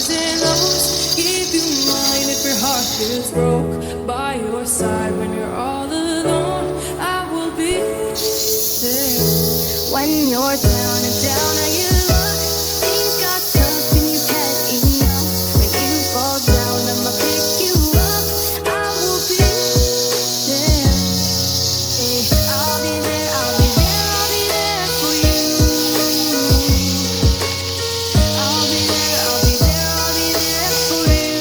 highs and lows. Keep you mine if your heart gets broke. By your side when you're all alone, I will be there. When you're down and down, are you look? Things got tough and you've had enough. When you fall down, I'ma pick you up. I will be there. I'll be there, I'll be there, I'll be there for you. I'll be there, I'll be there, I'll be there for you.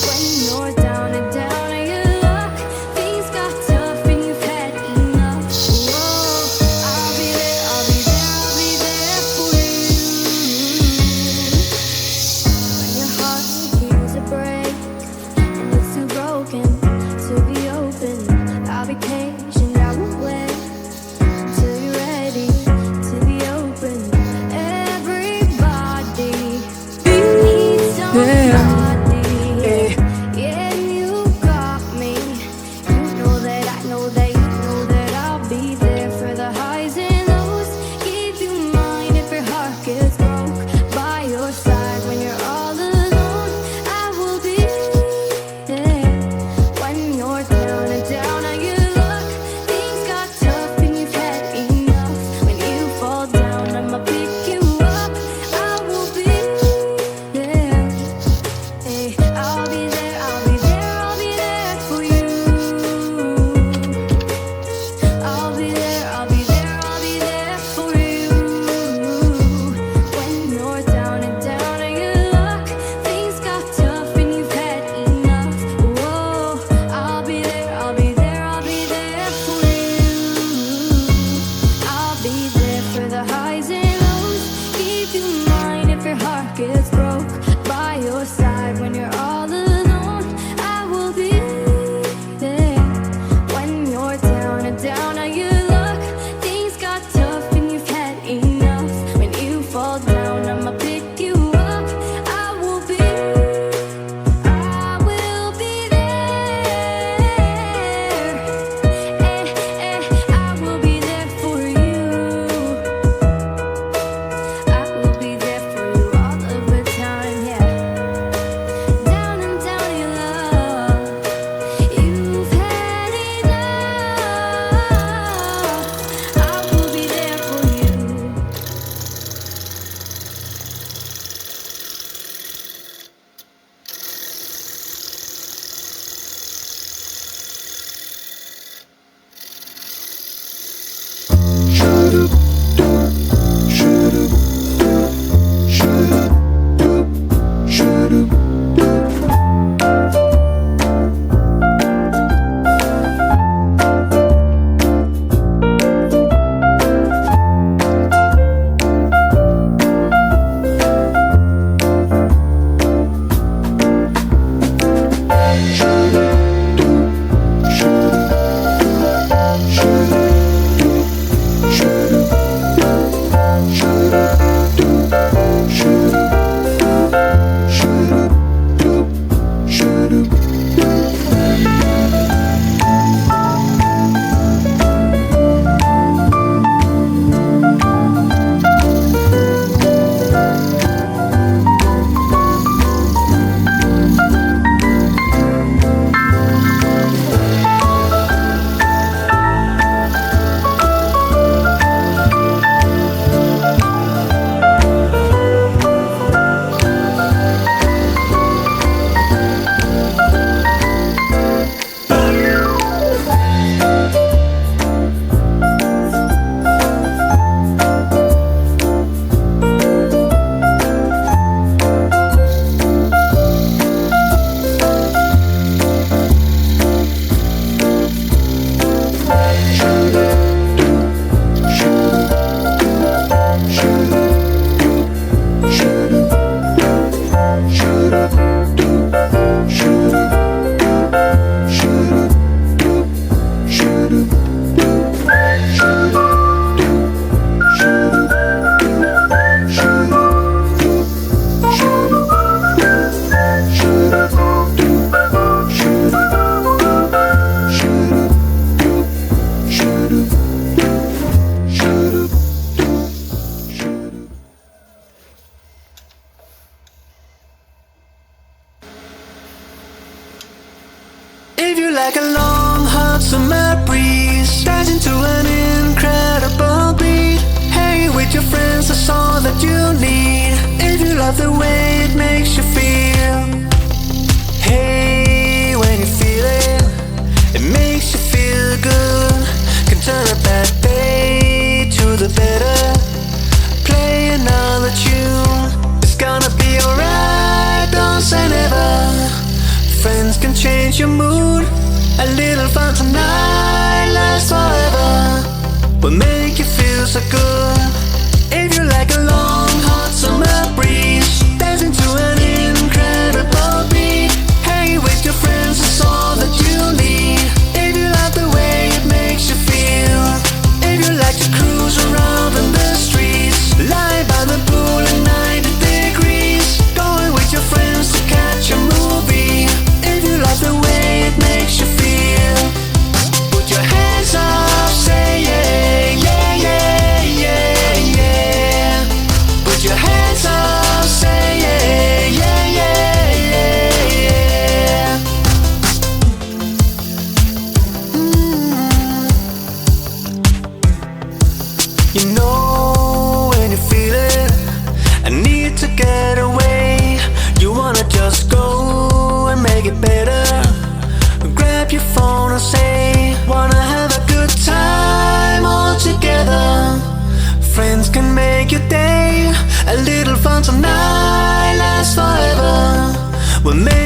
When you're down and down and you look, things got tough and you've had enough. Whoa, I'll be there, I'll be there, I'll be there for you. When your heart begins to break and it's too broken to be open, I'll be patient, I will wait till you're ready to be open. Everybody needs somebody. Yeah, you got me. You know that I know that you know that I'll be there for the highs and lows. Keep you mine if your heart gets broke. By your side when you're all alone, I will be there. When you're down and down and you look, things got tough and you've had enough. When you fall down, I'ma pick you up. I will be there. I'll be there, I'll be there, I'll be there for you. I'll be there, I'll be there, I'll be there for you. When you're down and down and you look, things got tough and you've had enough. Whoa, I'll be there, I'll be there, I'll be there for you. I'll be there for the highs and lows. Keep you mine if your heart gets broke. By your side when you're all alone, I will be there. When you're down and down and you look, things got tough and you've had enough. When you fall down, I'ma pick you up. I will be there. I will be there for you. I will be there for you all of the time. If you like a long hot summer breeze, dance into an incredible beat. Hang with your friends, that's all that you need. If you love the way it makes you feel. Hey, when you feel it, it makes you feel good. Can turn a bad day to the better. Play another tune, it's gonna be alright, don't say never. Friends can change your mood. A little fun tonight lasts forever, will make you feel so good. If you like a long hot summer breeze, dance into an incredible beat. Hang with your friends, it's all that you need. If you love the way it makes you feel. If you like to cruise around in the streets, lie by the pool at 90 degrees, going with your friends to catch a movie. If you love the way it makes you feel, put your hands up, say yeah, yeah, yeah, yeah, yeah. Put your hands up, say yeah, yeah, yeah, yeah, yeah. You know when you feel it, I need to get away. You wanna just go and make it better. Grab your phone and say, wanna have a good time all together. Friends can make your day. A little fun tonight lasts forever, will make